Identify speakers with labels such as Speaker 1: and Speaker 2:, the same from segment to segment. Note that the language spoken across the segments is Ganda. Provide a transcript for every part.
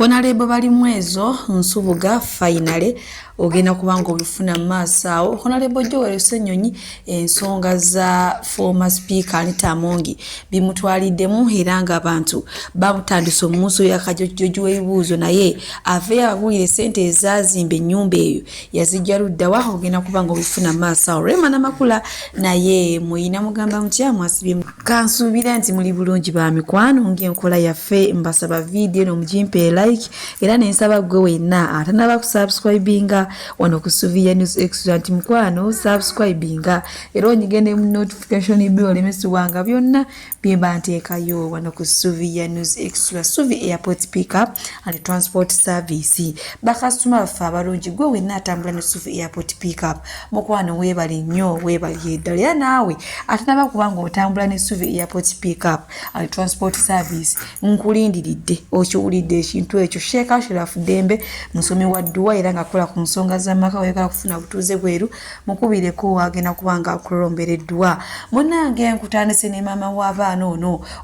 Speaker 1: Honorable Balimwezo Nsubuga finally ogenda kubanga obifuna maaso awo. Honorable Joel Ssenyonyi ensonga za former speaker Anita Amongi bimutwaliddemu era nga abantu bamutandise omunsi yakajjojo w'ebibuuzo naye ave abulire ssente ezazimba ennyumba eyo yazijja luddawa ogenda kubanga obifuna maaso awo. Rema Namakula naye muyina mugamba mutya mwasibye kansuubira nti muli bulungi ba mikwano ng'enkola yaffe mbasaba video n'omugimpe like era nensaba gwe wenna atanaba kusubscribinga wano ku Suvia News Extra nti mukwano subscribinga era onyigende mu notification bell emesibwanga byonna byemba nteekayo wano ku Suvia News Extra. Suvi Airport Pickup and Transport Service bakasitoma baffe abalungi gwe wenna atambula ne Suvi Airport Pickup mukwano weebale nnyo weebale eddala era naawe atanaba kubanga otambula ne Suvi Airport Pickup and Transport Service nkulindiridde okiwulidde ekintu ekyo Sheikh Sharafu Dembe musomi wa dduwa era nga kola ku nsonga z'amaka wekala kufuna butuuze bweru mukubireko agenda kubanga akulombereddwa munnange nkutandise ne maama w'abaana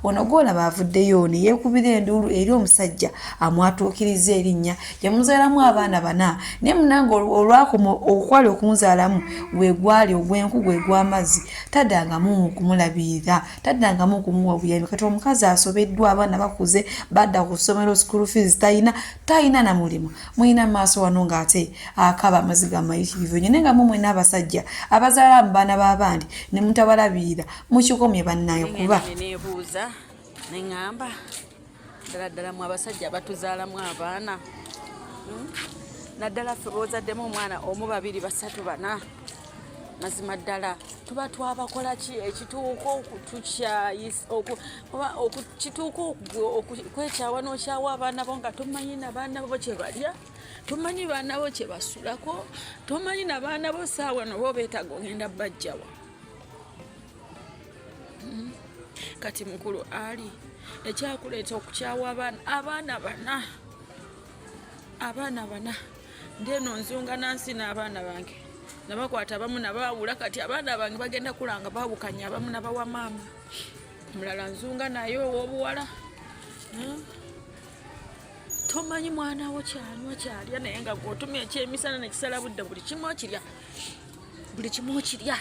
Speaker 1: ono gola bavuddeyo ne yeekubira enduulu eri omusajja amwatuukiriza erinnya yamuzaalamu abaana bana naye munnange olwakoma okwali okunzaalamu gwegwali ogw'enku gwegw'amazzi taddangamu kumulabirira taddangamu kumuwa buyambi kati omukazi asobeddwa abaana bakuze badda ku ssomero school fees tayina na mulimu muyina maaso wano ng'ate akaba amaziga amayitirivu nyo nenga mumwe n'abasajja abazaala mu baana b'abandi ne mutabalabirira mukikomye bannayo kuba
Speaker 2: nebuuza neŋŋamba ddala mu abasajja batuzaalamu abaana naddala ffe boozaddemu omwana omu babiri basatu bana mazima ddala tuba twabakola ki ekituuka okukituuka okwekyawa n'okyawa abaana bo nga tomanyi n'abaana bo kye balya tomanyi baana bo kye basulako tomanyi n'abaana bo saawa noba beetaga ogenda bajjawa kati mukulu ali ekyakuleeta okukyawa abaana bana ndeno nzunga nansi n'abaana bange nabakwata abamu nabawula kati abaana bange bagenda kulanga bawukanya abamu nabawa maama mulala nzunga naye ow'obuwala tomanyi mwana wo kyanywa kyalya naye nga gwotumya ekyemisana nekisala budde buli kimu okirya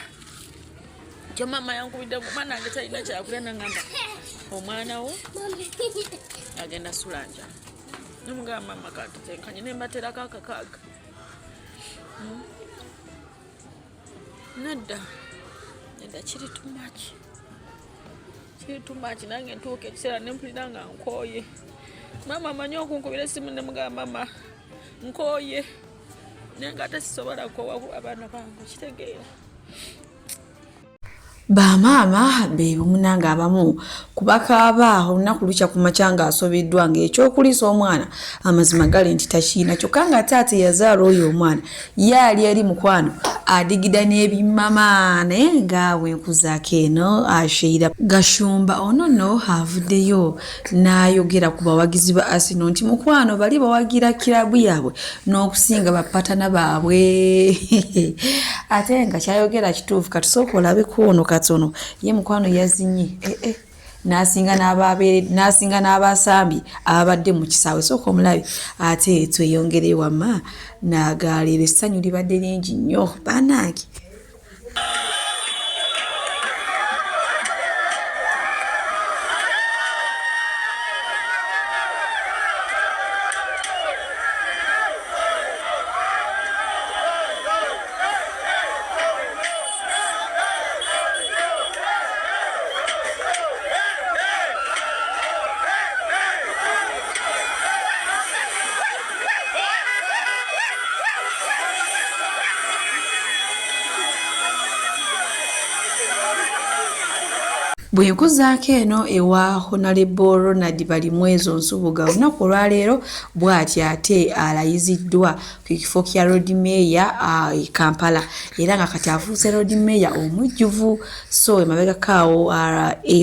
Speaker 2: kyo maama yankubidde kuba nange talina kyakulya nangamba omwana wo agenda sulanja nomugamba maama katutenkanye nembaterako akakaaga nedda kiri too much nange ntuuka ekiseera nempulira nga nkooye maama amanyi okunkubira essimu nemugamba maama nkooye naye nga ate sisobola koowa abaana bange kitegeera
Speaker 1: bamaama bebumunanga abamu kubakaaba olunaku lukya ku makya nga asobeddwa ng'ekyokuliisa omwana amazima gali nti takiina kyokka nga taata yazaala oyo omwana yaali eri mukwano adigida n'ebimama naye ngaawe enkuzaako eno asheira gashumba ono avuddeyo n'ayogera ku bawagizi ba Arsenal nti mukwano bali bawagira kirabu yaabwe n'okusinga bapatana baabwe ate nga kyayogera kituufu katusooka olabeko ono katono ye mukwano yazinye nasinga n'abasambi ababadde mu kisaawe sooka omulabi ate tweyongere wama n'agaalira essanyu libadde lingi nnyo bannange bwenkuzaako eno ewa Honorable Ronald Balimwezo Nsubuga olunaku olwaleero bw'ati ate alayiziddwa ku kifo kya Road Mayor e Kampala era nga kati afuuse Road Mayor omujjuvu so emabegakaawo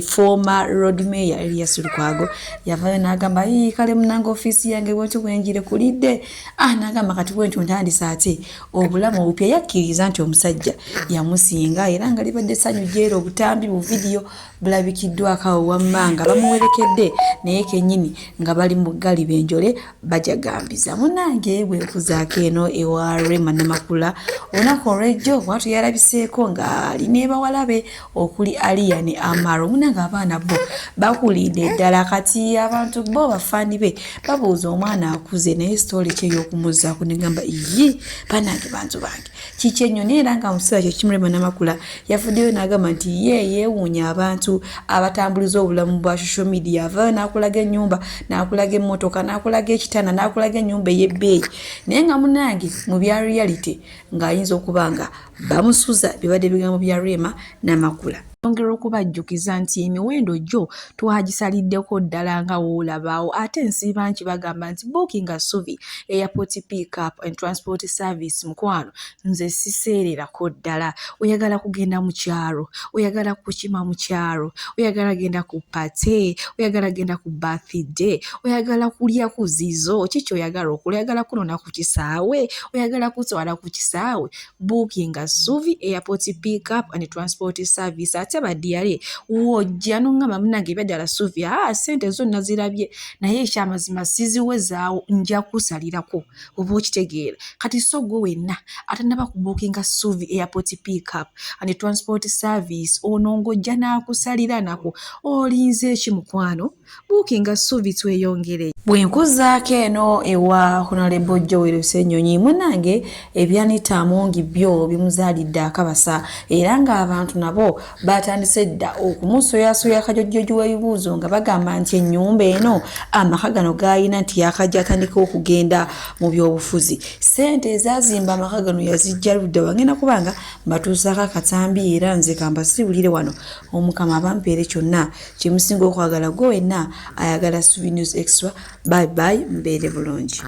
Speaker 1: former Road Mayor Elias Lukwago yavaayo n'agamba kale munanga ofiisi yange bwentyo bwenjire kulidde n'agamba kati bwentyo ntandise ate obulamu obupya yakkiriza nti omusajja yamusinga era nga libadde essanyu gyera obutambi bu video bulabikiddwako awo wamma nga bamuwerekedde naye kennyini nga bali mu ggali benjole bajagambiza. Munnange bwenkuzaako eno ewa Rema Namakula olunaku olw'ejjo bwatu yalabiseeko ng'alina ebawala be okuli Aliya ne Amaro. Munnange abaana bo bakulidde ddala kati abantu bo bafaani be babuuza omwana akuze naye sitooli kye ey'okumuzzaako ne gamba iyi bannange bantu bange kiki ennyo naye era nga mu kiseera kyo kimu Rema Namakula yavuddeyo n'agamba nti ye yeewuunya abantu abatambuliza obulamu bwa social media avaayo n'akulaga ennyumba n'akulaga emmotoka n'akulaga ekitanda n'akulaga ennyumba ey'ebbeeyi naye nga munnange mu bya reality ng'ayinza okuba nga bamusuza bibadde bigambo bya Rema Namakula. Yongera okubajjukiza nti emiwendo gyo twagisaliddeko ddala nga woolabaawo ate nsiiba nki bagamba nti booking a Suvi airport pick up and transport service mukwano nze siseererako ddala. Oyagala kugenda mu kyalo, oyagala kukima mu kyalo, oyagala genda ku pate, oyagala genda ku birthday, oyagala kulya ku zizo, kiki oyagala okola, oyagala kunona ku kisaawe, oyagala kutwala ku kisaawe, booking a Suvi airport pick up and transport service. Ate badiyale wojja n'ongamba munnange ebyadala Suvi sente zo nazirabye naye ekyamazima siziwezaawo nja kusalirako oba okitegeera kati so gwe wenna atanaba ku booking a Suvi airport pick up and transport service ono ng'ojja n'akusalira nako olinze eki mukwano booking a Suvi tweyongere. Bwenkuzaako eno ewa Honorable Joel Ssenyonyi munnange ebyanita amongi byo bimuzaalidde akabasa era ng'abantu nabo batandise dda okumusoyasoya akajojjoji w'ebibuuzo nga bagamba nti ennyumba eno amaka gano g'ayina nti yakajja atandika okugenda mu byobufuzi. Ssente ezazimba amaka gano yazijja ludda wangenda kubanga mbatuusaako akatambi era nze kambasibulire wano omukama abampeere kyonna kyemusinga okwagala gwe wenna ayagala Suvi News Extra. Bye bye mbeere bulungi.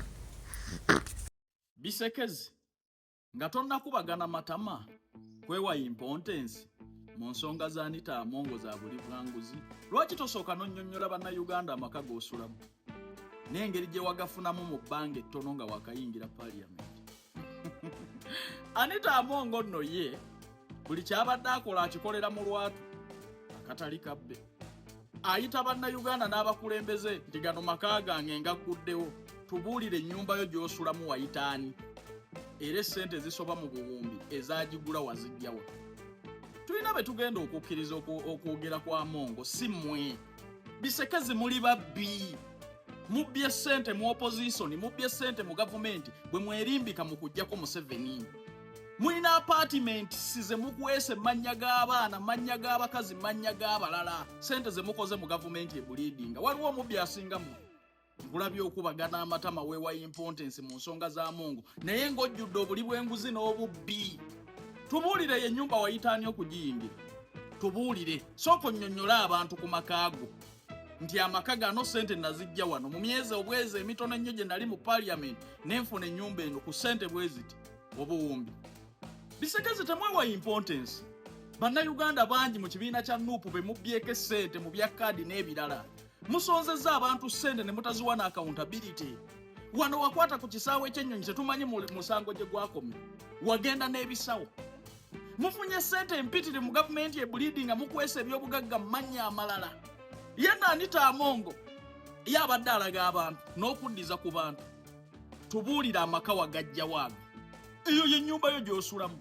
Speaker 3: Bisekezi nga tonnakubagana matama kwewa importance mu nsonga za Anita Amongo za buli bulanguzi lwaki tosooka n'onnyonnyola bannayuganda amaka g'osulamu n'engeri gye wagafunamu mu bbanga ettono nga wakayingira parliament. Anita Amongo nno ye buli kyabadde akola akikolera mu lwatu akatali kabbe. Ayita bannayuganda n'abakulembeze nti gano maka gange ngagguddewo tubuulire ennyumba yo gy'osulamu wayita ani era essente zisoba mu buwumbi ezagigula wazijjawa. Tulina be tugenda okukkiriza okwogera kwa Amongo si mmwe. Bisekezi muli babbi, mubbye ssente mu opposition, mubbye ssente mu gavumenti bwe mwerimbika mu kujjako Museveni. Mulina apartment size mukwese mannya g'abaana, mannya g'abakazi, mannya g'abalala, ssente ze mukoze mu gavumenti ebulidinga. Waliwo omubbi asinga mu kulabye okubagana amatama weewa importance mu nsonga za Amongo naye ng'ojjudde obuli bw'enguzi n'obubbi. Tubuulire ye ennyumba wayitaani okugiyingira, tubuulire sooka onnyonnyola abantu ku makaago nti amaka gano ssente nazijja wano mu myezi obwezi emitono ennyo gye nali mu parliament nenfuna ennyumba eno ku ssente bweziti obuwumbi. Bisekezi temwewa importance. Bannayuganda bangi mu kibiina kya Nuupu be mubbyeko ssente mu bya kaadi n'ebirala. Musonzezza abantu ssente ne mutaziwa na accountability. Wano wakwata ku kisaawe ky'ennyonyi tetumanyi musango gye gwakomye. Wagenda n'ebisawo. Mufunye ssente empitire mu gavumenti ebulidi nga mukwesa ebyobugagga mu mannya amalala. Yenna Anita Amongo yabadde alaga abantu n'okuddiza ku bantu. Tubuulira amaka wagajja waago. Eyo y'ennyumba yo gy'osulamu.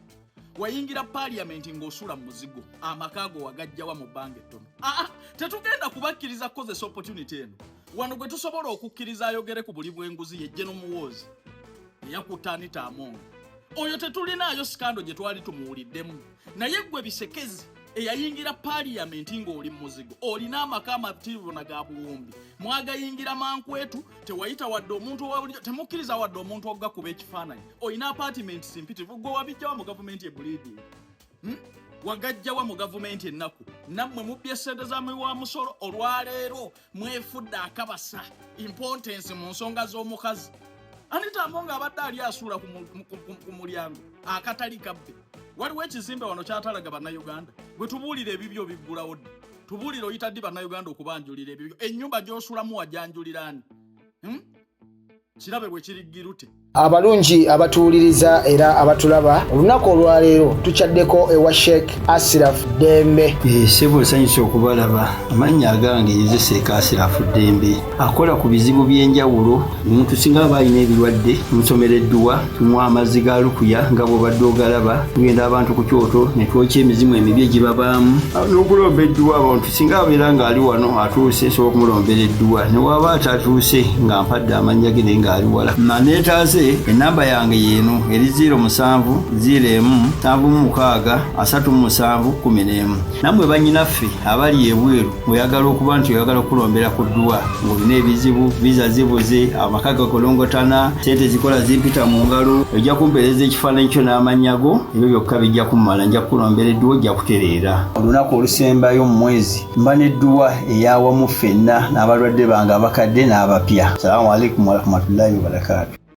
Speaker 3: Wayingira parliament ng'osula mu muzigo. Amaka go wagajjawa mu bbanga ettono. Tetugenda kubakkiriza kukozesa opportunity eno. Wano gwe tusobola okukkiriza ayogere ku buli bw'enguzi ye General Muwoozi eyakutta Anita Amongo. Oyo tetulinaayo sikando gye twali tumuwuliddemu. Naye gwe Bisekezi eyayingira parliament ng'oli mu muzigo. Olina amaka amativu na ga buwumbi. Mwagayingira mankwetu tewayita wadde omuntu owabulijjo temukkiriza wadde omuntu okugakuba ekifaananyi. Olina apartment simpitivu gwe wabijjawa mu gavumenti ebulidi. Wagajjawa mu gavumenti ennaku. Nammwe mubbye ssente za wa musolo olwaleero mwefudde akabasa importance mu nsonga z'omukazi. Anita Amongo abadde ali asuula ku mulyango akatali kabbe. Waliwo ekizimbe wano kyatalaga bannayuganda. Bwe tubuulira ebibyo biggulawo ddi. Tubuulira oyita ddi bannayuganda okubanjulira ebibyo. Ennyumba gy'osulamu wajanjulira ani? Kirabe bwe kirigirute.
Speaker 4: Abalungi abatuwuliriza era abatulaba olunaku olwaleero tukyaddeko ewa Sheikh Ashraf Dembe.
Speaker 5: Sebo sanyusa okubalaba. Amannya agange Yeze Sheikh Ashraf Dembe akola ku bizibu by'enjawulo. Omuntu singa aba alina ebirwadde tumusomereddwa, tumuwa amazzi ga lukuya nga bw'obadde ogalaba, tugenda abantu ku kyoto ne twokya emizimu emibi egibabaamu n'okulomba edduwa. Abantu singa abeera ng'ali wano atuuse sobola okumulombera edduwa, ne waba atatuuse nga mpadde amannya ge naye ng'ali wala. Neetaase enamba yange yeeno eri 0707363711. Nammwe bannyinaffe abali ebweru oyagala okuba nti oyagala okulombera ku dduwa ng'olina ebizibu, viza zibuze, amaka gakolongotana, sente zikola zimpita mu ngalo, ojja kumpeereza ekifaananyi kyo n'amannya go, ebyo byokka bijja kummala. Nja kukulombera edduwa, ojja kutereera. Olunaku olusembayo mu mwezi mba n'edduwa ey'awamu ffenna n'abalwadde bange abakadde n'abapya. Salaamu alaikum warahmatullahi wabarakatuh.